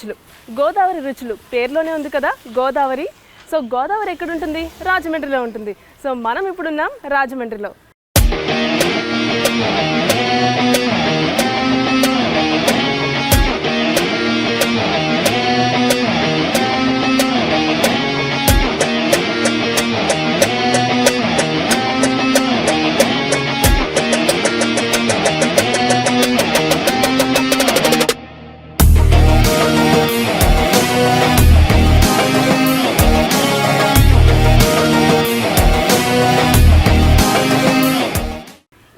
రుచులు. గోదావరి రుచులు పేరులోనే ఉంది కదా గోదావరి. సో గోదావరి ఎక్కడ ఉంటుంది? రాజమండ్రిలో ఉంటుంది. సో మనం ఇప్పుడున్నాం రాజమండ్రిలో.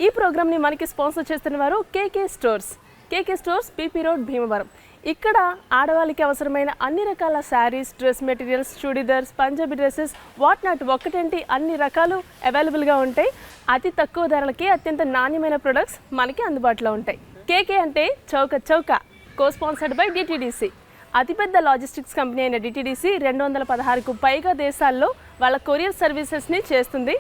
ఈ ప్రోగ్రామ్ని మనకి స్పాన్సర్ చేస్తున్న వారు KK stores. KK stores PP road Bhimavaram. ఇక్కడ ఆడవాళ్ళకి అవసరమైన అన్ని రకాల saris, dress materials, churidars, Punjabi dresses, what not ఒక్కటేంటి అన్ని రకాలు అవైలబుల్గా ఉంటాయి. అతి తక్కువ ధరలకి అత్యంత నాణ్యమైన ప్రొడక్ట్స్ మనకి అందుబాటులో ఉంటాయి. కేకే అంటే చౌక చౌక. కో స్పాన్సర్డ్ బై డిటిడిసి. అతిపెద్ద లాజిస్టిక్స్ కంపెనీ అయిన డిటిడిసి 216కు పైగా దేశాల్లో వాళ్ళ కొరియర్ సర్వీసెస్ని చేస్తుంది.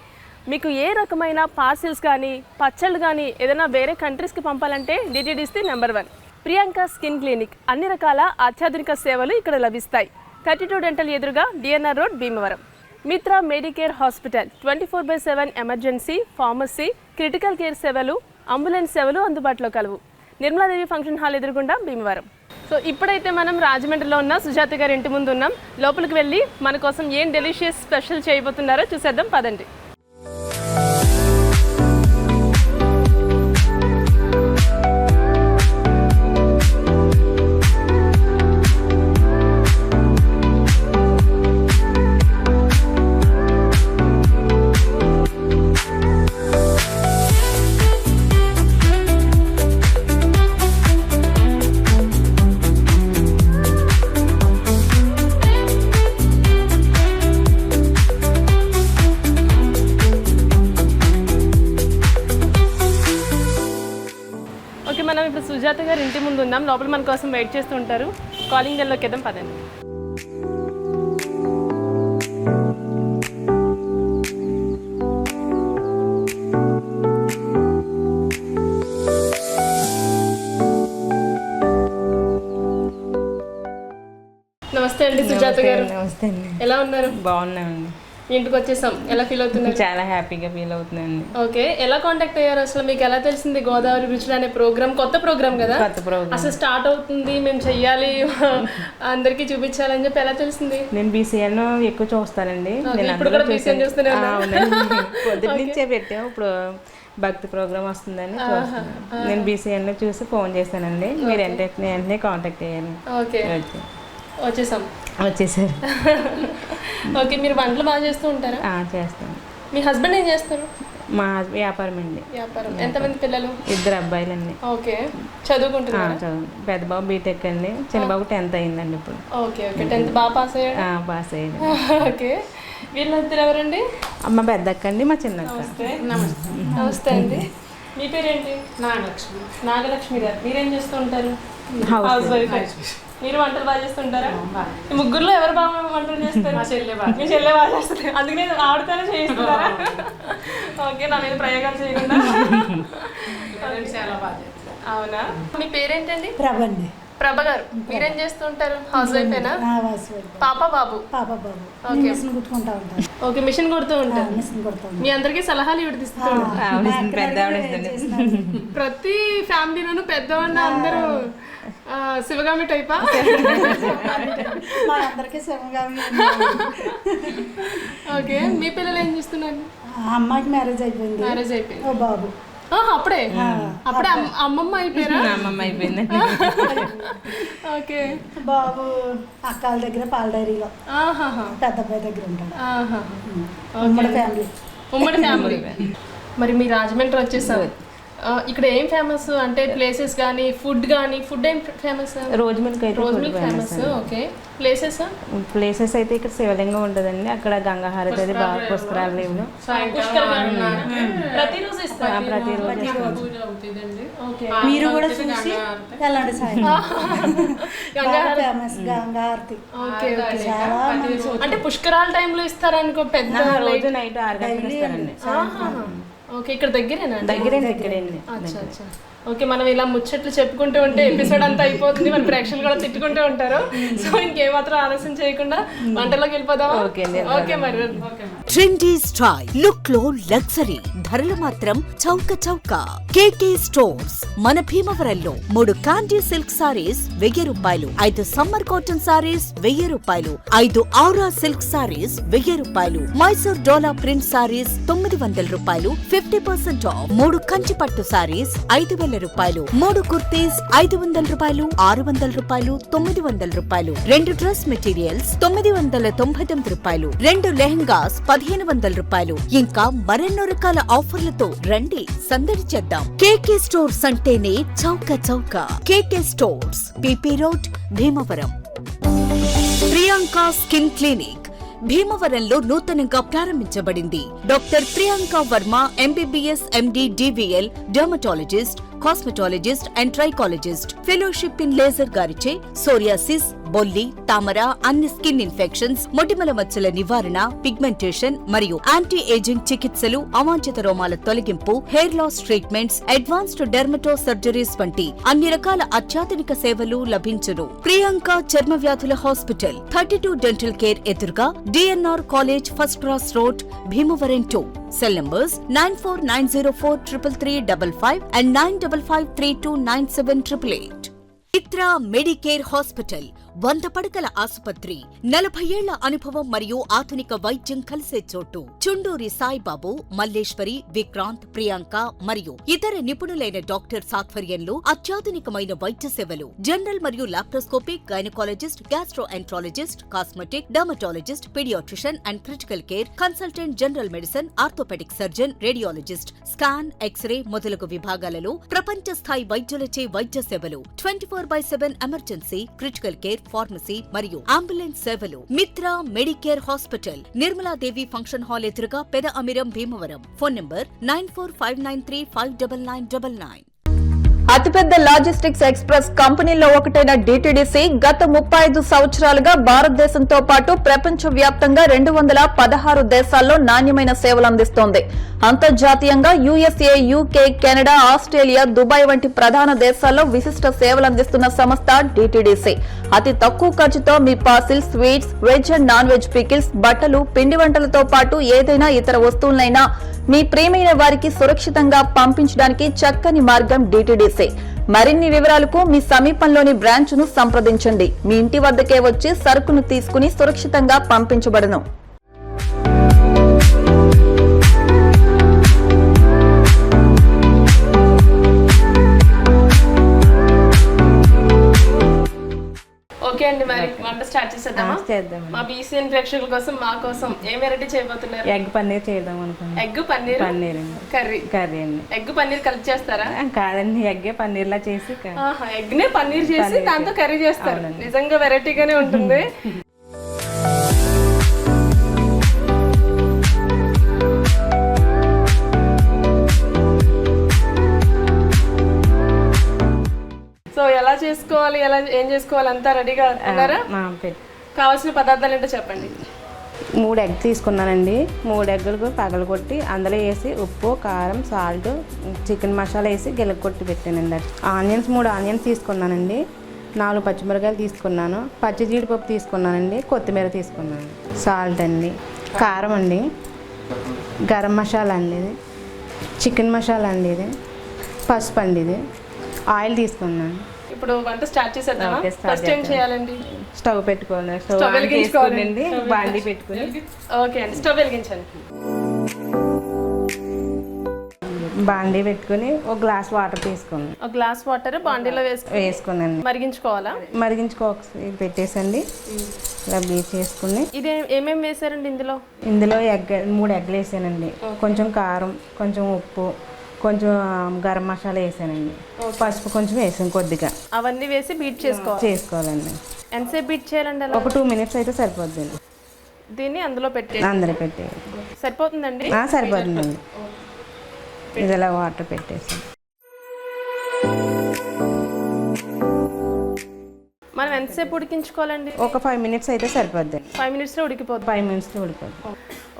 మీకు ఏ రకమైన పార్సిల్స్ కానీ పచ్చళ్ళు కానీ ఏదైనా వేరే కంట్రీస్కి పంపాలంటే DTDC number 1. Priyanka skin clinic. అన్ని రకాల అత్యాధునిక సేవలు ఇక్కడ లభిస్తాయి. 32 డెంటల్ ఎదురుగా DNR road Bhimavaram. Mitra medicare hospital 24/7 emergency, pharmacy, critical care సేవలు, అంబులెన్స్ సేవలు అందుబాటులో కలవు. నిర్మలాదేవి ఫంక్షన్ హాల్ ఎదురుగుండా భీమవరం. సో ఇప్పుడైతే మనం రాజమండ్రిలో ఉన్న సుజాత గారి ఇంటి ముందు ఉన్నాం. లోపలికి వెళ్ళి మన కోసం ఏం డెలిషియస్ స్పెషల్ చేయబోతున్నారో చూసేద్దాం పదండి. మనం ఇప్పుడు సుజాత గారి ఇంటి ముందు ఉన్నాం. లోపల మన కోసం వెయిట్ చేస్తూ ఉంటారు. కాలింగ్ బెల్లోకి వెళ్దాం పదండి. నమస్తే అండి సుజాత గారు. నమస్తే అండి. ఎలా ఉన్నారు? బాగున్నామండి. ఇంటికి వచ్చేసాం. ఎలా ఫీల్ అవుతున్నారు? చాలా హ్యాపీగా ఫీల్ అవుతుందండి. ఓకే, ఎలా కాంటాక్ట్ అయ్యారు? అసలు మీకు ఎలా తెలిసింది గోదావరి రుచులు అనే ప్రోగ్రామ్? కొత్త ప్రోగ్రామ్ కదా, కొత్త ప్రోగ్రామ్ అసలు స్టార్ట్ అవుతుంది, మేము చెయ్యాలి, అందరికి చూపించాలని చెప్పి ఎలా తెలిసింది? నేను బీసీఎన్ ఎక్కువ చూస్తానండి. పొద్దున్న నుంచే పెట్టాం. ఇప్పుడు భక్తి ప్రోగ్రామ్ వస్తుందని నేను బీసీఎన్ చూసి ఫోన్ చేశానండి. మీరు వెంటనే కాంటాక్ట్ అయ్యాను. ఓకే, వచ్చేసారు. ఓకే, మీరు వంటలు బాగా చేస్తూ ఉంటారా? చేస్తాను. మీ హస్బెండ్ ఏం చేస్తారు? మా వ్యాపారం అండి. వ్యాపారం. ఎంతమంది పిల్లలు? 2 అబ్బాయిలండి. ఓకే, చదువుకుంటున్నారు? పెద్ద బాబు బీటెక్ అండి, చిన్న బాబు 10th అయిందండి ఇప్పుడు. ఓకే ఓకే, 10th బాగా పాస్ అయ్యాడు? పాస్ అయ్యాడు. ఓకే, వీళ్ళిద్దరు ఎవరండి? మా పెద్ద అక్క అండి, మా చిన్న అక్క. నమస్తే అండి. మీ పేరేంటి? నాగలక్ష్మి. నాగలక్ష్మి గారు. మీరేం చేస్తూ ఉంటారు? House wife. మీరు వంటలు బాగా చేస్తుంటారా? ఈ ముగ్గురులో ఎవరు బాగా వంటలు చేస్తారు? మీ చెల్లె బాగా చేస్తుంది, అందుకనే ఆవిడతోనే చేయిస్తున్నారా? ఓకే, నా మీద ప్రయోగాలు చేయకుండా. చాలా బాగా చేస్తారు. అవునా? మీ పేరేంటండి? ప్రభండి. ప్రభ గారు. మీరేం చేస్తుంటారు? హౌస్ వైఫేనా? పాప బాబు? పాప బాబు. ఓకే, మిషన్ కుట్టుకుంటా ఉంటాను. ఓకే, మిషన్ కుడుతూ ఉంటారు. మిషన్ కుడతాను. మీ అందరికీ సలహాలు ఇవిడిస్తారు. ప్రతి ఫ్యామిలీలోనూ పెద్దవాళ్ళు అందరూ శివగామి టైపా? మా అందరికీ శివగామి. ఓకే, మీ పిల్లలు ఏం చేస్తున్నారు? అమ్మాయికి మ్యారేజ్ అయిపోయింది. మ్యారేజ్ అయిపోయింది. ఓ బాబు. అప్పుడే అమ్మమ్మ అయిపోయారా? అమ్మమ్మ అయిపోయింది. ఓకే, బాబు అక్కల దగ్గర పాల డైరీలో పెద్ద అబ్బాయి దగ్గర ఉంటాడు. ఉమ్మడి ఫ్యామిలీ. ఉమ్మడి ఫ్యామిలీ. మరి మీ రాజమండ్రి వచ్చేసారు. ఇక్కడ ఏం ఫేమస్ అంటే ప్లేసెస్ కానీ ఫుడ్ కానీ? ఫుడ్ ఏం ఫేమస్? రోజు మిల్క్ అయితే రోజు మిల్క్ ఫేమస్. ఓకే, ప్లేసెస్ అయితే ఇక్కడ శివలింగం ఉంటుందండి. అక్కడ గంగాహారతి అది బాగా పుష్కరాలు లేవు. ప్రతిరోజు ఇస్తారు. ప్రతిరోజు మీరు కూడా చూసి వెళ్ళండి. సాయంత్రం ఫేమస్ గంగాహారతి. చాలా అంటే పుష్కరాల టైంలో ఇస్తారనుకో. పెద్ద రోజు నైట్ 6 గంటలకు ఇస్తారండి. ఓకే, ఇక్కడ దగ్గరేనా? దగ్గరేనండి. ఓకే, మనం ఇలా ముచ్చట్లు చెప్పుకుంటూ ఉంటే ఎపిసోడ్ అంతా అయిపోతుంది, మన ప్రేక్షకులు కూడా తిట్టుకుంటూ ఉంటారు. సో ఇంకేమాత్రం ఆలస్యం చేయకుండా వంటలోకి వెళ్ళిపోదామా? ఓకే మరి. ట్రెండీ స్టైల్ లుక్ లో లగ్జరీ, ధరలు మాత్రం చౌక చౌక. కేకే స్టోర్స్ మన భీమవరంలో 3 కాండీ సిల్క్ సారీస్ 1000 రూపాయలు, 5 సమ్మర్ కాటన్ సారీస్ 1000 రూపాయలు, 5 ఆరా సిల్క్ సారీస్ 1000 రూపాయలు, మైసూర్ డోలా ప్రింట్ సారీస్ 900 రూపాయలు, 50% ఆఫ్. 3 కంచి పట్టు సారీస్ 5000 రూపాయలు, 3 కుర్తీస్ 500 రూపాయలు, 600 రూపాయలు, 900 రూపాయలు, 2 డ్రెస్ మెటీరియల్స్ 999 రూపాయలు, 2 లెహంగాస్ 1500 రూపాయలు, ఇంకా మరెన్నో రకాల ఆఫర్లతో రండి సందడి చేద్దాం. కేకే స్టోర్స్ అంటేనే చౌక చౌక. KK stores, PP road, Bhimavaram. Priyanka skin clinic భీమవరంలో నూతనంగా ప్రారంభించబడింది. Doctor Priyanka Varma MBBS MD DVL, dermatologist, cosmetologist and trichologist, fellowship in laser గారిచే సోరియాసిస్, బొల్లి, తామర, అన్ని స్కిన్ ఇన్ఫెక్షన్స్, మొటిమల మచ్చల నివారణ, పిగ్మెంటేషన్ మరియు యాంటీ ఏజింగ్ చికిత్సలు, అవాంఛిత రోమాల తొలగింపు, hair loss treatments, advanced dermato surgeries వంటి అన్ని రకాల అత్యాధునిక సేవలు లభించును. ప్రియాంక చర్మ వ్యాధుల హాస్పిటల్, 32 డెంటల్ కేర్ ఎదురుగా, DNR college first cross road, Bhimavaram 2. Cell numbers 9490433355 and 9553297888. Mitra Medicare hospital 100 పడకల ఆసుపత్రి, 40 ఏళ్ల అనుభవం మరియు ఆధునిక వైద్యం కలిసే చోటు. చుండూరి సాయిబాబు, మల్లేశ్వరి, విక్రాంత్, ప్రియాంక మరియు ఇతర నిపుణులైన డాక్టర్స్ ఆధ్వర్యంలో అత్యాధునికమైన వైద్య సేవలు. జనరల్ మరియు laparoscopic, gynaecologist, gastroenterologist, cosmetic, dermatologist, paediatrician and critical care, consultant general medicine, orthopaedic surgeon, radiologist, scan, x-ray మొదలగు విభాగాలలో ప్రపంచ స్థాయి వైద్యులచే వైద్య సేవలు. 24/7 ఎమర్జెన్సీ, క్రిటికల్ కేర్, ఫార్మసీ మరియు అంబులెన్స్ సేవలు. Mitra Medicare hospital, Nirmaladevi function hall ఎదురుగా, పెద అమిరం, భీమవరం. Phone number 9459359999. అతిపెద్ద లాజిస్టిక్స్ ఎక్స్ప్రెస్ కంపెనీలో ఒకటైన డిటిడిసి గత 35 సంవత్సరాలుగా భారతదేశంతో పాటు ప్రపంచ వ్యాప్తంగా 216 దేశాల్లో నాణ్యమైన సేవలు అందిస్తోంది. అంతర్జాతీయంగా USA, UK, Canada, Australia, Dubai వంటి ప్రధాన దేశాల్లో విశిష్ట సేవలు అందిస్తున్న సంస్థ డిటిడిసి. అతి తక్కువ ఖర్చుతో మీ parcel, sweets, veg and non veg pickles, బట్టలు, పిండి వంటలతో పాటు ఏదైనా ఇతర వస్తువులైనా మీ ప్రియమైన వారికి సురక్షితంగా పంపించడానికి చక్కని మార్గం డిటిడిసి. మరిన్ని వివరాలకు మీ సమీపంలోని బ్రాంచ్ ను సంప్రదించండి. మీ ఇంటి వద్దకే వచ్చి సరుకును తీసుకుని సురక్షితంగా పంపించబడును. ఓకే అండి, మరి వంట స్టార్ట్ చేసేద్దామా? చేద్దాం. మా బీసీఎన్ ప్రేక్షకుల కోసం, మా కోసం ఏం వెరైటీ చేయబోతున్నారు? ఎగ్ పన్నీర్ చేద్దాం అనుకున్నాను. Egg paneer paneer curry. Curry అండి. ఎగ్ పన్నీర్ కలిపి చేస్తారా? కాదండి, ఎగ్గే పన్నీర్ లా చేసి ఎగ్ నే పన్నీర్ చేసి దాంతో కర్రీ చేస్తారు. నిజంగా వెరైటీగానే ఉంటుంది. సో ఎలా చేసుకోవాలి, ఏం చేసుకోవాలి అంతా రెడీగా ఉన్నారా? కావాల్సిన పదార్థాలు ఏంటో చెప్పండి. 3 ఎగ్ తీసుకున్నానండి. 3 ఎగ్గులకు పగలగొట్టి అందులో వేసి ఉప్పు, కారం, సాల్ట్, చికెన్ మసాలా వేసి గిలకొట్టి పెట్టానండి. ఆనియన్స్ 3 ఆనియన్స్ తీసుకున్నానండి. 4 పచ్చిమిరకాయలు తీసుకున్నాను. పచ్చి జీడిపప్పు తీసుకున్నానండి. కొత్తిమీర తీసుకున్నాను. సాల్ట్ అండి, కారం అండి, గరం మసాలా అండి, ఇది చికెన్ మసాలా అండి, ఇది పసుపు అండి, ఇది ఆయిల్ తీసుకున్నాను. ఇప్పుడు వంట స్టార్ట్ చేసేద్దామా? ఫస్ట్ ఏం చేయాలండి? స్టవ్ పెట్టుకోవాలి. స్టవ్ వెలిగించుకోవాలండి. బాండి పెట్టుకుని. ఓకే అండి, స్టవ్ వెలిగించండి. బాండి పెట్టుకుని 1 గ్లాస్ వాటర్ తీసుకున్నాను. 1 గ్లాస్ వాటర్ బాండీలో వేసుకున్నాను. మరిగించుకోవాలా? పెట్టేసండి. ఇలా బీచ్ చేసుకుని. ఇది ఏమేమి వేసారండి ఇందులో? ఇందులో 3 ఎగ్గులు వేసానండి. కొంచెం కారం, కొంచెం ఉప్పు, కొంచెం గరం మసాలా వేసానండి. పసుపు కొంచెం వేసాను కొద్దిగా. అవన్నీ వేసి బీట్ చేసుకోవాలండి. ఎంతసేపు బీట్ చేయాలండి? ఒక 2 మినిట్స్ అయితే సరిపోద్దండి. దీన్ని అందులో అందరూ పెట్టేది సరిపోతుందండి. సరిపోతుందండి. ఇది ఇలా వాటర్ పెట్టేసి మనం ఎంతసేపు ఉడికించుకోవాలండి? ఒక 5 మినిట్స్ అయితే సరిపోద్దండి. 5 మినిట్స్లో ఉడికిపోతుంది. 5 మినిట్స్లో ఉడికిపోతుంది.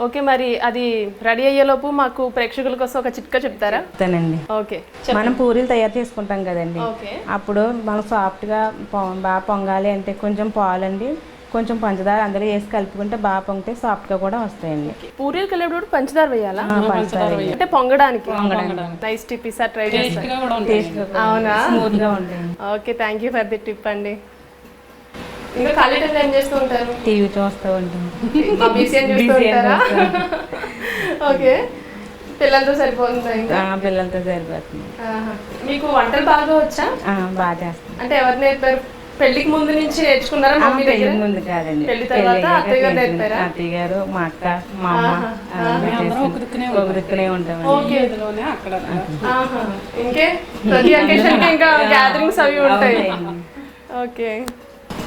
ఓకే, మరి అది రెడీ అయ్యేలోపు మాకు ప్రేక్షకుల కోసం ఒక చిట్కా చెప్తారా? చెప్తానండి. ఓకే, మనం పూరీలు తయారు చేసుకుంటాం కదండి, ఓకే. అప్పుడు మనం సాఫ్ట్గా బాగా పొంగాలి అంటే కొంచెం పాలండి, కొంచెం పంచదార అందులో వేసి కలుపుకుంటే బాగా పొంగితే సాఫ్ట్గా కూడా వస్తాయండి. పూరీలు కలిపేటప్పుడు పంచదార వేయాలా? పంచదార అంటే పొంగడానికి నైస్ టిప్, ఈసారి ట్రై చేస్తాను. అవునా? స్మూత్గా ఉంటాయి. Okay, thank you for the tip అండి. ఇంకా ఖాళీ టైంలో ఏం చేస్తూ ఉంటారు? టీవీ చూస్తూ ఉంటాం. మా BCN చూస్తూ ఉంటారా? ఓకే, పిల్లలతో సరిపోతుందా ఇంకా? పిల్లలతో సరిపోతుంది. మీకు వంటలు బాగా వచ్చా? బాగా చేస్తాం. అంటే ఎవరు నేర్పారు? పెళ్లికి ముందు నుంచి నేర్చుకున్నారా? మమ్మీ దగ్గర? పెళ్లి ముందు కాదండి, పెళ్లి తర్వాత అత్తయ్య గారు నేర్పారా? అత్తయ్య గారు, మా అక్క, మా అమ్మ ఒకరికనే ఉంటాం. ఓకే, ఇంకే ప్రతి అకేషన్ కి ఇంకా గ్యాదరింగ్స్ అవి ఉంటాయి. ఓకే,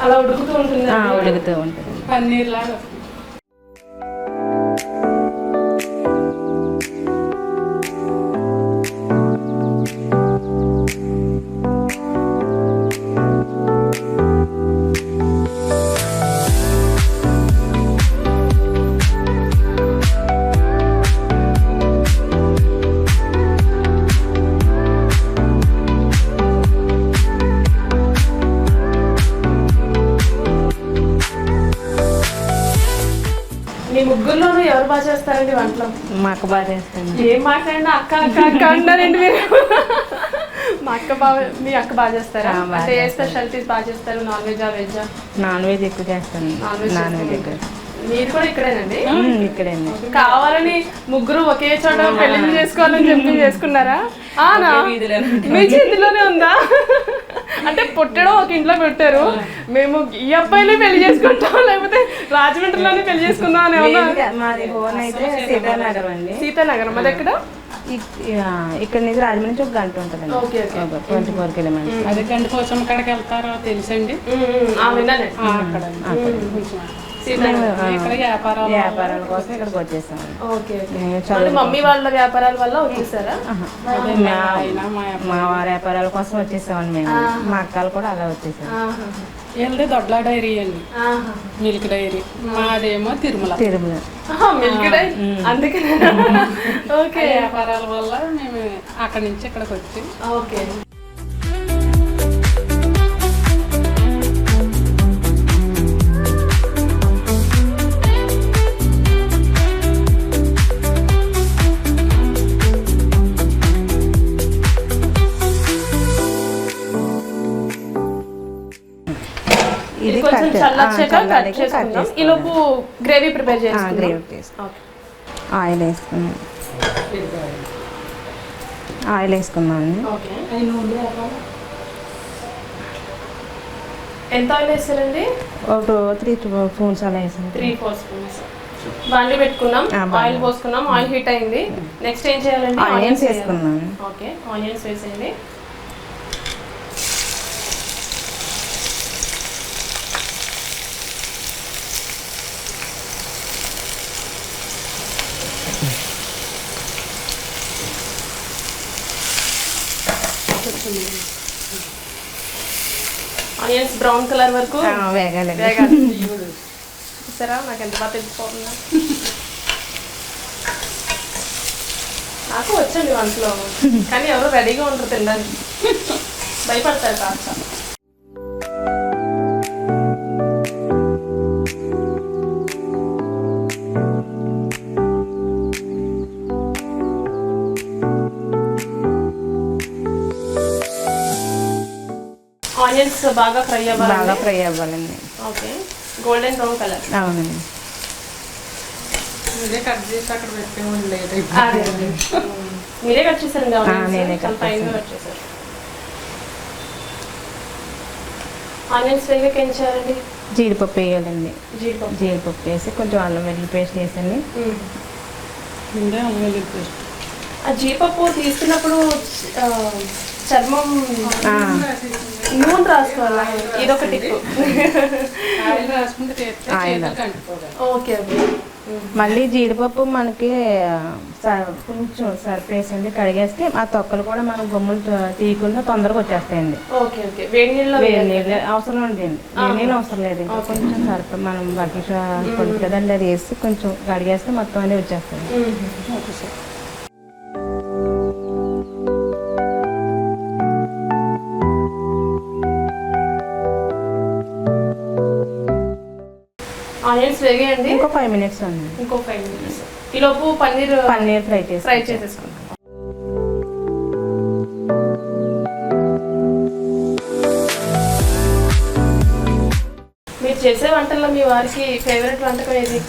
అలా ఉడుకుతూ ఉంటుంది. ఉడుకుతూ ఉంటుంది. పన్నీర్ లాగా. మీ ముగ్గురులోనూ ఎవరు బాగా చేస్తారండి వంటలు? మా అక్క బాగా చేస్తాను. ఏం మాట్లాడినా అక్క అక్క అక్క అంటారండి మీరు. మా అక్క బాగా, మీ అక్క బాగా చేస్తారా? అంటే ఏ స్పెషాలిటీస్ బాగా చేస్తారు? నాన్ వెజా, వెజ్జా? నాన్ వెజ్ ఎక్కువ చేస్తాను. నాన్ వెజ్ ఎక్కువ. మీరు కూడా ఇక్కడేనండి? ఇక్కడండి. కావాలని ముగ్గురు ఒకే చోట పెళ్లి చేసుకోవాలని చెప్పి చేసుకున్నారా? మీ చేతిలోనే ఉందా? అంటే పుట్టడం ఒక ఇంట్లో పెట్టారు, మేము ఈ అబ్బాయిని పెళ్లి చేసుకుంటాం లేకపోతే రాజమండ్రిలోనే పెళ్లి చేసుకుందాం అని ఏమన్నా? మాది హోన్ అయితే సీతానగరం అండి. సీతానగరం అది ఎక్కడ? ఇక్కడ నుంచి రాజమండ్రి నుంచి ఒక గంట ఉంటుందండి. 24 కిలోమీటర్స్. అదే గంట కోసం ఎక్కడికి వెళ్తారో తెలుసండి. వ్యాపారాల కోసం ఇక్కడికి వచ్చేసాం. మమ్మీ వాళ్ళ వ్యాపారాల వల్ల వచ్చేసారా? మా వారి వ్యాపారాల కోసం వచ్చేసామండి మేము. మా అక్కలు కూడా అలా వచ్చేసాం. వీళ్ళది దొడ్ల డైరీ అండి, మిల్క్ డైరీ. మాదేమో తిరుమల. Milk dairy. అందుకే ఓకే, వ్యాపారాల వల్ల మేము అక్కడి నుంచి ఇక్కడికి వచ్చి. ఓకే, ఇది కొంచెం చల్లొచ్చాక కట్ చేసుకుందాం. ఈ లోపు గ్రేవీ ప్రిపేర్ చేసుకుందాం. గ్రేవీ చేసుకుందాం. ఆయిల్ వేసుకున్నాం. ఆయిల్ వేసుకున్నామండి. ఎంత ఆయిల్ వేస్తారండి? ఒక 3 స్పూన్స్ అలా వేసాం. 3-4 స్పూన్స్. బాండి పెట్టుకున్నాం, ఆయిల్ పోసుకున్నాం, ఆయిల్ హీట్ అయింది. నెక్స్ట్ ఏం చేయాలండి? ఆనియన్స్ వేసుకున్నాం. ఓకే, ఆనియన్స్ వేసేయండి. ఆనియన్స్ బ్రౌన్ కలర్ వరకు వేగాలి. చూసారా నాకు ఎంత బాగా తెలిసిపోతుందా? నాకు వచ్చండి వంటలో, కానీ ఎవరు రెడీగా ఉంటారు తినడానికి, భయపడతారు కాస్త. ఆనియన్స్ బాగా ఫ్రై అవ్వాలి. బాగా ఫ్రై అవ్వాలండి. Okay, golden brown colour. అవునండి. మీరే కట్ చేసి అక్కడ పెట్టేవాళ్ళు లేదు. మీరే కట్ చేశారండి? నేనే కట్ చేశారు. ఆనియన్స్ వేగాక ఏం చేయాలండి? జీడిపప్పు వేయాలండి. జీడిపప్పు వేసి కొంచెం అల్లం వెల్లుల్లి పేస్ట్ వేసండి. ముందే అల్లం వెల్లుల్లి పేస్ట్. ఆ జీడిపప్పు తీసుకున్నప్పుడు చర్మం నూనె రాసుకోవాలా? ఇదొక టిప్. ఆయిల్ రాసుకుంటే చేతులకు అంటుకోవాలి. Okay okay. మళ్ళీ జీడిపప్పు మనకి కొంచెం సరిపేసండి కడిగేస్తే ఆ తొక్కలు కూడా మనం గుమ్మలు తీయకుండా తొందరగా వచ్చేస్తాయండి. Okay okay. వేడి నీళ్ళు వేడి నీళ్ళు అవసరం ఉండేయండి, వేడి నీళ్ళు అవసరం లేదు. కొంచెం సరిపో మనం బట్టలు పడుతుంది కదండి, అది వేసి కొంచెం కడిగేస్తే మొత్తం అనేది వచ్చేస్తాయి. ఆనియన్స్ వేగేయండి. ఇంకో 5 minutes అండి. ఇంకో 5 minutes. ఈలోపు పన్నీర్ ఫ్రై చేసేసుకుంటాం. మీరు చేసే వంటల్లో మీ వారికి ఫేవరెట్ వంటకం ఏది?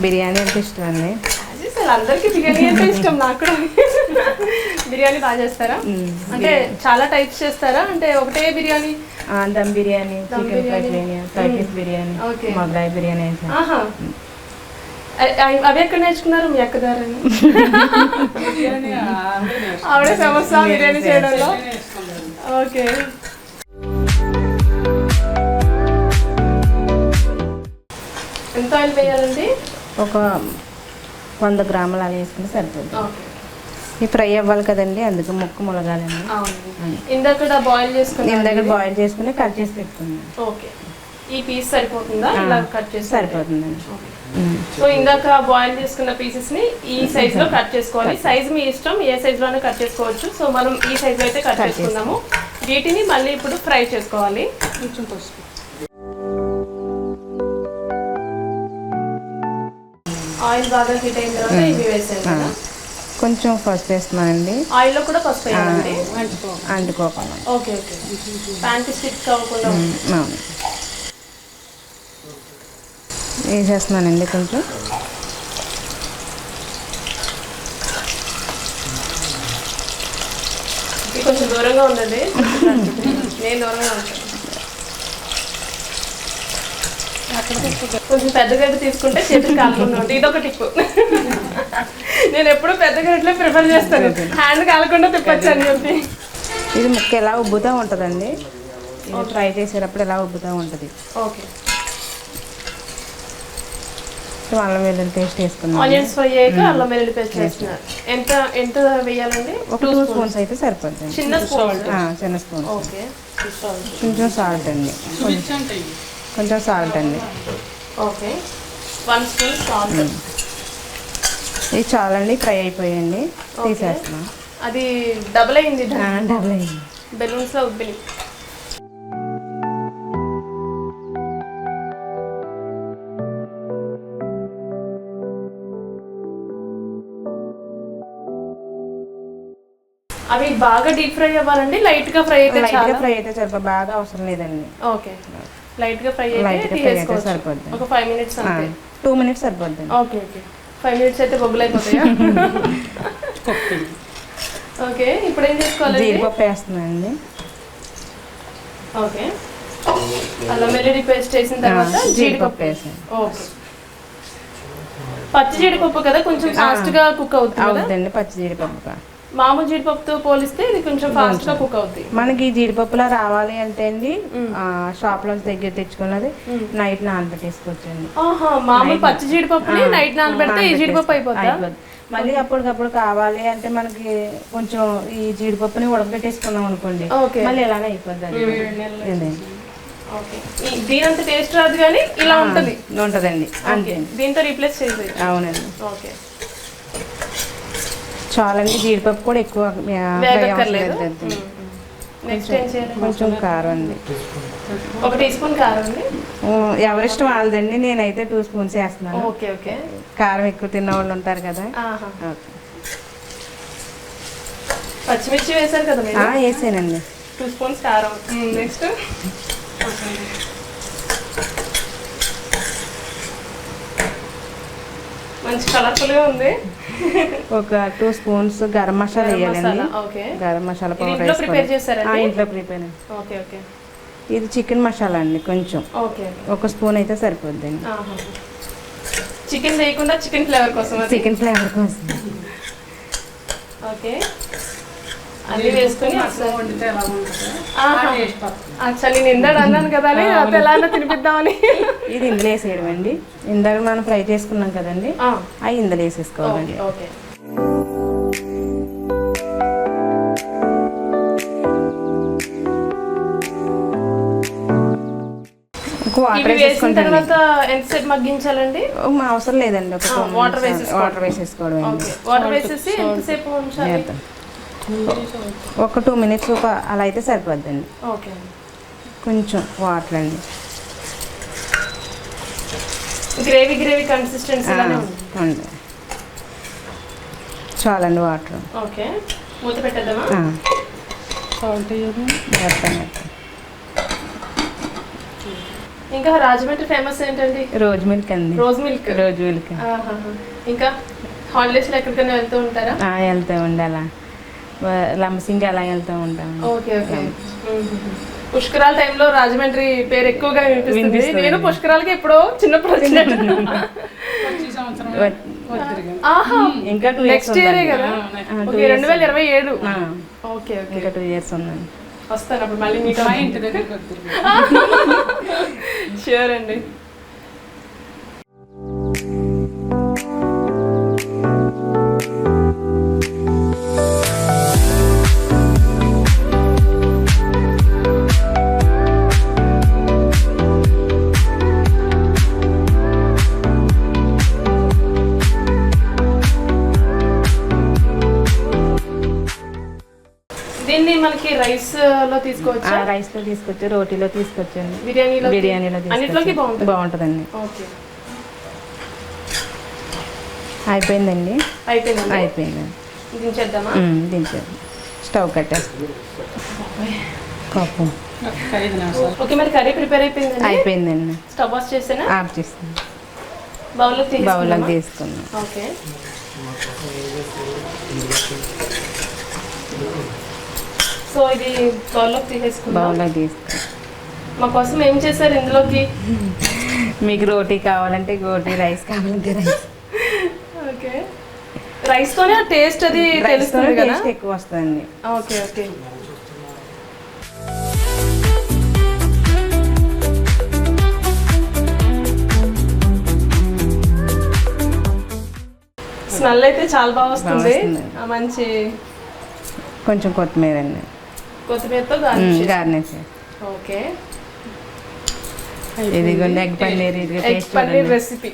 బిర్యానీ అంటే ఇష్టం అండి. అందరికి బిర్యానీ అంటే ఇష్టం, నాకు కూడా. బిర్యానీ బాగా చేస్తారా? అంటే చాలా టైప్స్ చేస్తారా? అంటే ఒకటే biryani? Dum biryani, chicken fry biryani, fry piece biryani, Mughlai biryani. అవి ఎక్కడ నేర్చుకున్నారు? మీ అక్క ద్వారా? ఆవిడ సమస్య బిర్యానీ చేయడంలో. ఓకే. ఎంత ఆయిల్ వేయాలండి? ఒక 100 గ్రాములు అలా వేసుకుంటే సరిపోతుంది. ఈ ఫ్రై అవ్వాలి కదండి, అందుకు ముక్క ములగాలండి. ఇందాక బాయిల్ చేసుకుని కట్ చేసి పెట్టుకున్నాం. ఓకే. ఈ పీస్ సరిపోతుందా? ఇలా కట్ చేసి సరిపోతుందండి. సో ఇందాక బాయిల్ చేసుకున్న పీసెస్ ని ఈ సైజ్ లో కట్ చేసుకోవాలి. సైజ్ మీ ఇష్టం, ఏ సైజ్ లోనే కట్ చేసుకోవచ్చు. సో మనం ఈ సైజ్ లో అయితే కట్ చేసుకుందాము. వీటిని మళ్ళీ ఇప్పుడు ఫ్రై చేసుకోవాలి. కొంచెం పసుపు, ఆయిల్ బాగా హీట్ అయిన తర్వాత ఇవి వేసాను కదా. కొంచెం పసుపు వేస్తున్నానండి. ఆయిల్ లో కూడా పసుపు వేయాలండి, అంటుకోకుండా. Okay okay. ప్యాన్ కి స్టిక్ అవ్వకుండా వేసేస్తున్నానండి. కొంచెం కొంచెం దూరంగా ఉండండి. నేను దూరంగా ఉంటాను. కొంచెం పెద్ద గడ్డ తీసుకుంటే చేతులు కాలకుండా ఉంటుంది. ఇదొక టిప్. నేను ఎప్పుడు పెద్ద గడ్డలో ప్రిఫర్ చేస్తాను, హ్యాండ్ కాలకుండా తిప్పచ్చు అని చెప్పి. ఇది ముక్క ఎలా ఉబ్బుతూ ఉంటుందండి, ఫ్రై చేసేటప్పుడు ఎలా ఉబ్బుతూ ఉంటుంది. ఓకే. అల్లం వెల్లుల్లి పేస్ట్ వేసుకున్నాం. ఆనియన్స్ ఫ్రై అయ్యాక అల్లం వెల్లుల్లి పేస్ట్ వేస్తున్నారు. ఎంత వేయాలండి? ఒక 2 స్పూన్స్ అయితే సరిపోతుంది. చిన్న స్పూన్. ఓకే. కొంచెం సాల్ట్ అండి. కొంచెం సాల్ట్ అండి. ఓకే. 1 spoon salt. ఇది చాలండి, ఫ్రై అయిపోయండి. తీసేస్తున్నాం. అది డబుల్ అయింది. డబుల్ అయింది. బెలూన్స్ లో ఉబ్బిని. అవి బాగా డీప్ ఫ్రై అవ్వాలండి, లైట్ గా ఫ్రై అయితే లైట్ గా ఫ్రై అయితే సరిపోతుంది, బాగా అవసరం లేదండి. ఓకే. లైట్ గా ఫ్రై అయితే సరిపోతుంది. ఒక 5 minutes అంతే. 2 minutes సరిపోతుంది. Okay okay. 5 minutes అయితే బొబ్బులు అయిపోతాయా? ఓకే. ఇప్పుడు ఏం చేసుకోవాలి? జీడిపప్పు వేస్తున్నానండి. ఓకే. అల్లం వెల్లుల్లి పేస్ట్ వేసిన తర్వాత జీడిపప్పు వేసాను. ఓకే. పచ్చి జీడిపప్పు కదా, కొంచెం ఫాస్ట్ గా కుక్ అవుతుంది. పచ్చి జీడిపప్పు మామూలు జీడిపప్పుతో పోలిస్తే ఇది కొంచెం ఫాస్ట్ గా కుక్ అవుతుంది. మనకి ఈ జీడిపప్పులా రావాలి అంటే అండి, షాప్ లో దగ్గర తెచ్చుకున్నది నైట్ నానబెట్టేసుకోవచ్చండి. మామూలు పచ్చి జీడిపప్పుని నైట్ నానబెడితే ఈ జీడిపప్పు అయిపోతుంది. మళ్ళీ అప్పటికప్పుడు కావాలి అంటే మనకి కొంచెం ఈ జీడిపప్పుని ఉడకబెట్టేసుకున్నాం అనుకోండి, మళ్ళీ ఎలానే అయిపోద్ది. దీనంత టేస్ట్ రాదు కానీ ఇలా ఉంటదండి. అంతే, దీంతో రీప్లేస్ చేసి. అవునండి. ఓకే. చాలండి. జీడిపప్పు కూడా ఎక్కువ నెక్స్ట్ ఏం చేయాలి? కొంచెం కారం అండి. 1 టీ స్పూన్ కారం అండి. ఎవరిష్టం వాళ్ళదండి, నేనైతే 2 స్పూన్స్ వేస్తున్నాను. Okay okay. కారం ఎక్కువ తిన్న వాళ్ళు ఉంటారు కదా. పచ్చిమిర్చి వేసారు కదా మీరు? వేసానండి. 2 స్పూన్స్ కారం. నెక్స్ట్ మంచి కలర్ఫుల్ గా ఉంది. ఒక 2 స్పూన్స్ గరం మసాలా వేయాలండి. గరం మసాలా పౌడర్ ఇంట్లో ప్రిపేర్ చేశారా? ఇంట్లో ప్రిపేర్. Okay okay. ఇది చికెన్ మసాలా అండి. కొంచెం 1 స్పూన్ అయితే సరిపోద్దండి. చికెన్ వేయకుండా చికెన్ ఫ్లేవర్ కోసం. చికెన్ ఫ్లేవర్ కోసం. ఓకే, అన్ని వేసుకొని వండితే ఎలా ఉంటుంది టేస్ట్ వస్తుంది. అచ్చా, నేను ఇందాడు అన్నాను కదా అని అది ఎలా అన్నా తినిపిద్దామని. ఇది ఇందులో వేసేయడం అండి. ఇందాక మనం ఫ్రై చేసుకున్నాం కదండి, అవి ఇందులో వేసేసుకోవాలండి. ఓకే, వాటర్ వేసిన వేసేసుకుంటాం. తర్వాత ఎంతసేపు మగ్గించాలండి? అవసరం లేదండి, ఒక వాటర్ వాటర్ వేసేసుకోవడం అండి. వాటర్ వేసేసి ఎంతసేపు ఉంచాలి? ఒక 2 minutes అలా అయితే సరిపోద్దండి. ఓకే, కొంచెం వాటర్ అండి. గ్రేవీ కన్సిస్టెన్సీ ఉంది, చాలండి వాటర్. ఓకే, మూత పెట్టేద్దామా? సాల్ట్ వేయాలి. ఇంకా రాజమండ్రి ఫేమస్ ఏంటండి? రోజ్ మిల్క్ అండి. Rose milk. ఇంకా హాలిడేస్ లో ఎక్కడికైనా వెళ్తూ ఉంటారా? వెళ్తామండి, అలా లంబసింగి అలా వెళ్తూ ఉంటాం. ఓకే, పుష్కరాల టైంలో రాజమండ్రి పేరు ఎక్కువగా వినిపిస్తుంది. నేను పుష్కరాలకి ఎప్పుడో చిన్నప్పుడు వచ్చినట్టు. వచ్చే సంవత్సరం ఇంకా 2 years నెక్స్ట్ ఇయరే కదా, 2027. ఓకే, ఇంకా 2 years ఉందండి. వస్తాను అప్పుడు మళ్ళీ మీకు. మా ఇంటి దగ్గరికి వద్దు. ష్యూర్ అండి. దీన్ని మనకి రైస్ లో తీసుకోవచ్చు, రైస్ లో తీసుకోవచ్చు, రోటీలో తీసుకోవచ్చండి, బిర్యానీలో అన్నిట్లోకి బాగుంటుందండి. ఓకే, అయిపోయిందండి. అయిపోయిందండి. దించేద్దామా? దించేద్దాం. స్టవ్ కట్టేస్తాం. కప్పు. ఒక 5 నిమిషాలు. ఓకే, మరి కర్రీ ప్రిపేర్ అయిపోయిందండి. స్టవ్ ఆఫ్ చేసేనా? ఆఫ్ చేస్తాం. బౌల్లో తీసుకున్నాం. ఓకే, సో ఇది బౌల్లోకి తీసేసుకుందాం. మా కోసం ఏం చేశారు ఇందులోకి? మీకు రోటీ కావాలంటే రోటీ, రైస్ కావాలంటే రైస్. ఓకే, రైస్ తోనే టేస్ట్ అది తెలుస్తుంది కదా, టేస్ట్ ఎక్కువ వస్తుందండి. ఓకే. స్మెల్ అయితే చాలా బాగా వస్తుంది. మంచి కొంచెం కొత్తిమీర అండి, కొత్తిమీరతో గార్నిష్. ఓకే, ఇదిగోండి egg paneer recipe.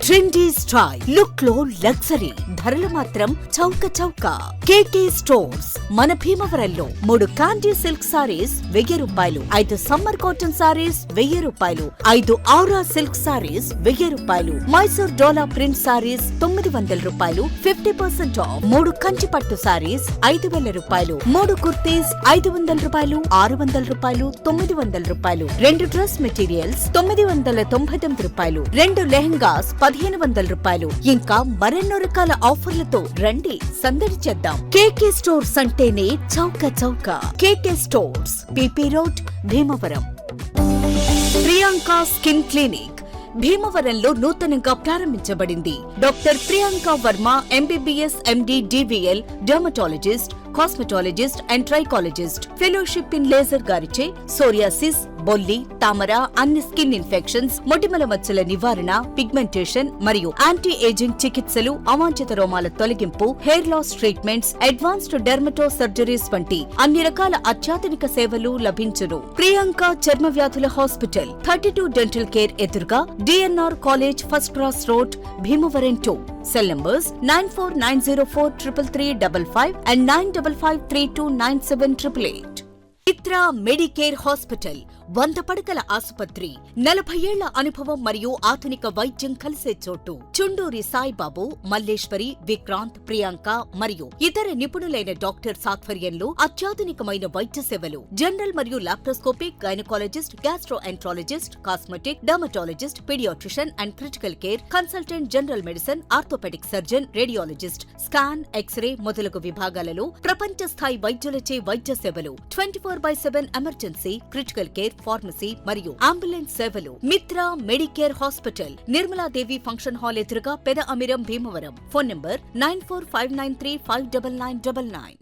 Trendy style, look లో లగ్జరీ, ధరలు మాత్రం చౌక చౌక. కేకే స్టోర్స్ మన భీమవరంలో 3 కాండీ సిల్క్ సారీస్ 1000 రూపాయలు, 5 సమ్మర్ కాటన్ సారీస్ 1000 రూపాయలు, 5 ఔరా సిల్క్ సారీస్ 1000 రూపాయలు, మైసూర్ డోలా ప్రింట్ సారీస్ 900 రూపాయలు, 50% ఆఫ్. 3 కంచి పట్టు సారీస్ 5000 రూపాయలు, 3 కుర్తీస్ 500 రూపాయలు, 600 రూపాయలు, 900 రూపాయలు, 2 డ్రెస్ మెటీరియల్స్ 999 రూపాయలు, 2 లెహంగాస్ 1500 రూపాయలు. ఇంకా మరెన్నో రకాల ఆఫర్లతో రండి సందడి చేద్దాం. కేకే స్టోర్స్ అంటేనే చౌక చౌక. KK stores, PP road, Bhimavaram. Priyanka skin clinic భీమవరంలో నూతనంగా ప్రారంభించబడింది. Doctor Priyanka Varma MBBS, MD, DVL, dermatologist, cosmetologist and trichologist, fellowship in laser గారిచే సోరియాసిస్, బొల్లి, తామర, అన్ని స్కిన్ ఇన్ఫెక్షన్స్, మొటిమల మచ్చల నివారణ, పిగ్మెంటేషన్ మరియు యాంటీ ఏజింగ్ చికిత్సలు, అవాంఛిత రోమాల తొలగింపు, hair loss treatments, advanced dermato surgeries వంటి అన్ని రకాల అత్యాధునిక సేవలు లభించును. ప్రియాంక చర్మ వ్యాధుల హాస్పిటల్, 32 డెంటల్ కేర్ ఎదురుగా, DNR college, first cross road, Bhimavaram 2. Cell numbers 9490433355 and 9553297888. Mitra Medicare hospital 100 పడకల ఆసుపత్రి, 40 ఏళ్ల అనుభవం మరియు ఆధునిక వైద్యం కలిసే చోటు. చుండూరి సాయిబాబు, మల్లేశ్వరి, విక్రాంత్, ప్రియాంక మరియు ఇతర నిపుణులైన డాక్టర్స్ ఆధ్వర్యంలో అత్యాధునికమైన వైద్య సేవలు. జనరల్ మరియు laparoscopic, gynaecologist, gastroenterologist, cosmetic, dermatologist, paediatrician and critical care, consultant general medicine, orthopaedic surgeon, radiologist, scan, x-ray మొదలగు విభాగాలలో ప్రపంచ స్థాయి వైద్యులచే వైద్య సేవలు. 24/7 ఎమర్జెన్సీ, క్రిటికల్ కేర్, ఫార్మసీ మరియు అంబులెన్స్ సేవలు. Mitra Medicare hospital, Nirmaladevi function hall ఎదురుగా, పెద అమిరం, భీమవరం. Phone number 9459935999.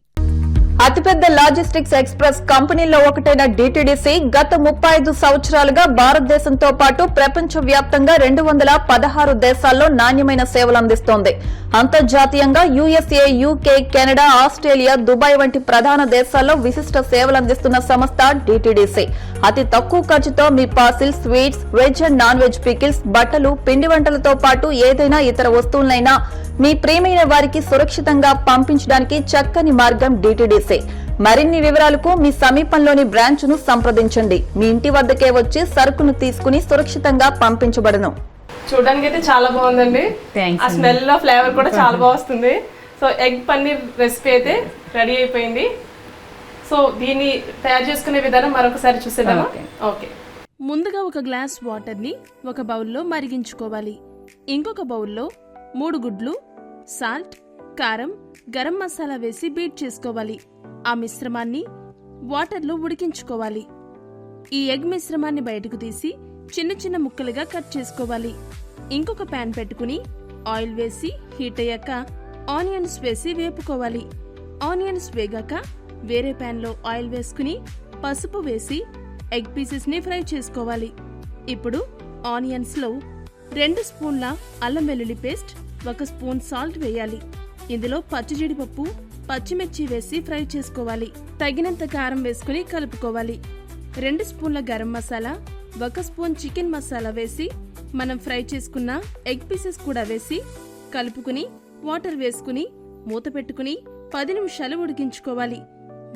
అతిపెద్ద లాజిస్టిక్స్ ఎక్స్ప్రెస్ కంపెనీలో ఒకటైన డిటిడిసి గత 35 సంవత్సరాలుగా భారతదేశంతో పాటు ప్రపంచ వ్యాప్తంగా 216 దేశాల్లో నాణ్యమైన సేవలు అందిస్తోంది. అంతర్జాతీయంగా USA, UK, Canada, Australia, Dubai వంటి ప్రధాన దేశాల్లో విశిష్ట సేవలు అందిస్తున్న సంస్థ డిటిడిసి. అతి తక్కువ ఖర్చుతో మీ parcel, sweets, veg and non veg pickles, బట్టలు, పిండి వంటలతో పాటు ఏదైనా ఇతర వస్తువులైనా మీ ప్రియమైన వారికి సురక్షితంగా పంపించడానికి చక్కని మార్గం డిటిడిసి. మరిన్ని వివరాలకు మీ సమీపంలోని బ్రాంచ్ ను సంప్రదించండి. మీ ఇంటి వద్దకే వచ్చి సరుకును తీసుకుని సురక్షితంగా పంపించబడును. చూడడానికి అయితే చాలా బాగుందండి. ఆ స్మెల్ ఫ్లేవర్ కూడా చాలా బాగా వస్తుంది. సో ఎగ్ పన్నీర్ రెసిపీ అయితే రెడీ అయిపోయింది. సో దీన్ని తయారు చేసుకునే విధానం మరొకసారి చూసేద్దామా? ఓకే. ముందుగా ఒక గ్లాస్ వాటర్ని ఒక బౌల్లో మరిగించుకోవాలి. ఇంకొక బౌల్లో 3 గుడ్లు, సాల్ట్, కారం, గరం మసాలా వేసి బీట్ చేసుకోవాలి. ఆ మిశ్రమాన్ని వాటర్లో ఉడికించుకోవాలి. ఈ ఎగ్ మిశ్రమాన్ని బయటకు తీసి చిన్న చిన్న ముక్కలుగా కట్ చేసుకోవాలి. ఇంకొక ప్యాన్ పెట్టుకుని ఆయిల్ వేసి హీట్ అయ్యాక ఆనియన్స్ వేసి వేపుకోవాలి. ఆనియన్స్ వేగాక వేరే ప్యాన్లో ఆయిల్ వేసుకుని పసుపు వేసి ఎగ్ పీసెస్ని ఫ్రై చేసుకోవాలి. ఇప్పుడు ఆనియన్స్లో 2 స్పూన్ల అల్లం వెల్లుల్లి పేస్ట్, 1 స్పూన్ సాల్ట్ వేయాలి. ఇందులో పచ్చి జీడిపప్పు, పచ్చిమిర్చి వేసి ఫ్రై చేసుకోవాలి. తగినంత కారం వేసుకుని కలుపుకోవాలి. 2 స్పూన్ల గరం మసాలా, 1 స్పూన్ చికెన్ మసాలా వేసి మనం ఫ్రై చేసుకున్న ఎగ్ పీసెస్ కూడా వేసి కలుపుకుని వాటర్ వేసుకుని మూత పెట్టుకుని 10 నిమిషాలు ఉడికించుకోవాలి.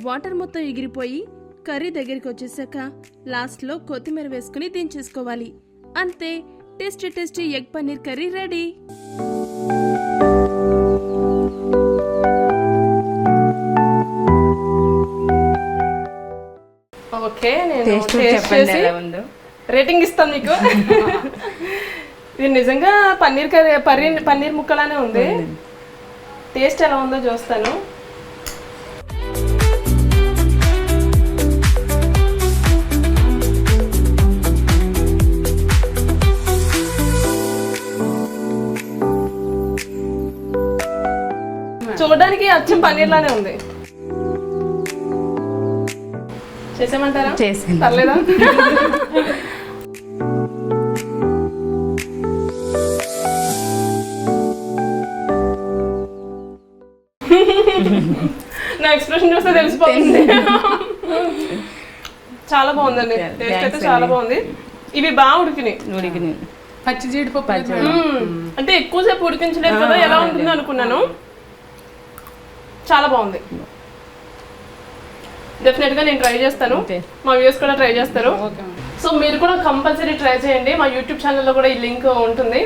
వాటర్ మొత్తం ఎగిరిపోయి కర్రీ దగ్గరికి వచ్చేసాక లాస్ట్లో కొత్తిమీర వేసుకుని దించేసుకోవాలి. అంతే, tasty tasty egg paneer curry ready. Okay, నేను టేస్ట్ చేసి రేటింగ్ ఇస్తాను మీకు. ఇది నిజంగా పన్నీర్ కర్రీ, పన్నీర్ ముక్కలానే ఉంది. టేస్ట్ ఎలా ఉందో చూస్తాను. చూడడానికి అచ్చం పన్నీర్ లానే ఉంది. చేసేమంటారా? పర్లేదా? నా ఎక్స్ప్రెషన్ చూస్తే తెలిసిపోతుంది. చాలా బాగుందండి, టేస్ట్ అయితే చాలా బాగుంది. ఇవి బాగా ఉడికినాయి. పచ్చి జీడిపప్పు అంటే ఎక్కువసేపు ఉడికించలేదు కదా, ఎలా ఉంటుందో అనుకున్నాను. చాలా బాగుంది. డెఫినెట్ గా నేను ట్రై చేస్తాను, మా వ్యూస్ కూడా ట్రై చేస్తారు. సో మీరు కూడా కంపల్సరీ ట్రై చేయండి. మా యూట్యూబ్ ఛానల్లో కూడా ఈ లింక్ ఉంటుంది.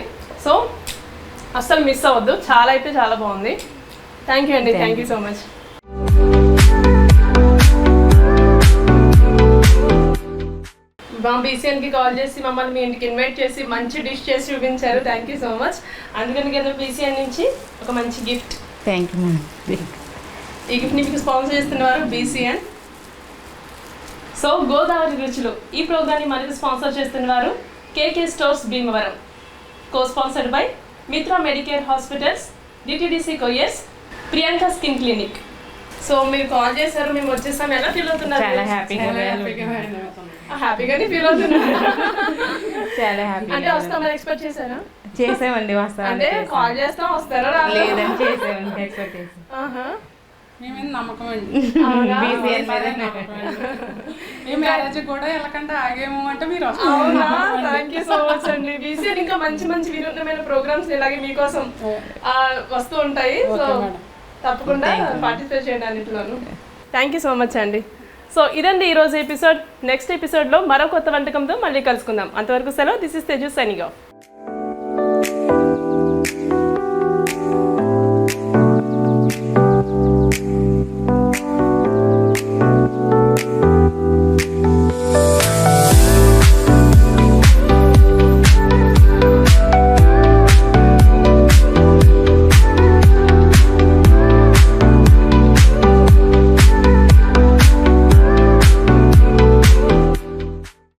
సో అస్సలు మిస్ అవ్వద్దు. చాలా అయితే చాలా బాగుంది. థ్యాంక్ యూ అండి, థ్యాంక్ యూ సో మచ్. మా బీసీఎన్కి కాల్ చేసి మమ్మల్ని మీ ఇంటికి ఇన్వైట్ చేసి మంచి డిష్ చేసి చూపించారు. Thank you so much. అందుకని కింద బీసీఎన్ నుంచి ఒక మంచి గిఫ్ట్. Thank you. ఈ గిఫ్ట్ని మీకు స్పాన్సర్ చేస్తున్నవారు బీసీఎన్. సో గోదావరి రుచులు ఈ ప్రోగ్రామ్ని మనకు స్పాన్సర్ చేస్తున్నవారు KK stores Bhimavaram. Co sponsored by Mitra medicare hospitals, DTDC couriers, Priyanka skin clinic. So మీరు కాల్ చేశారు, మేము వచ్చేసాం. ఎలా ఫీల్ అవుతున్నారు? చాలా హ్యాపీగానే ఫీల్ అవుతున్నారు. చాలా హ్యాపీ. అంటే వస్తామని ఎక్స్పెక్ట్ చేశారా? చేసామండి, వస్తాం అంటే కాల్ చేస్తాం, వస్తారా? లేదని చేసామండి, ఎక్స్పెక్ట్ చేసాం. మేమేం నమ్మకం అండి. మేము మ్యారేజ్ కూడా వెళ్ళకుండా ఆగేమో అంటే మీరు థ్యాంక్ యూ సో మచ్ అండి. బీసీఎన్ ఇంకా మంచి మంచి వినూత్నమైన ప్రోగ్రామ్స్ ఇలాగే మీకోసం వస్తూ ఉంటాయి. సో తప్పకుండా పార్టిసిపేట్ చేయండి అన్నింటిలోనూ. థ్యాంక్ యూ సో మచ్ అండి. సో ఇదండి ఈరోజు ఎపిసోడ్. నెక్స్ట్ ఎపిసోడ్లో మరో కొత్త వంటకంతో మళ్ళీ కలుసుకుందాం. అంతవరకు సెలవు. This is Teju signing off.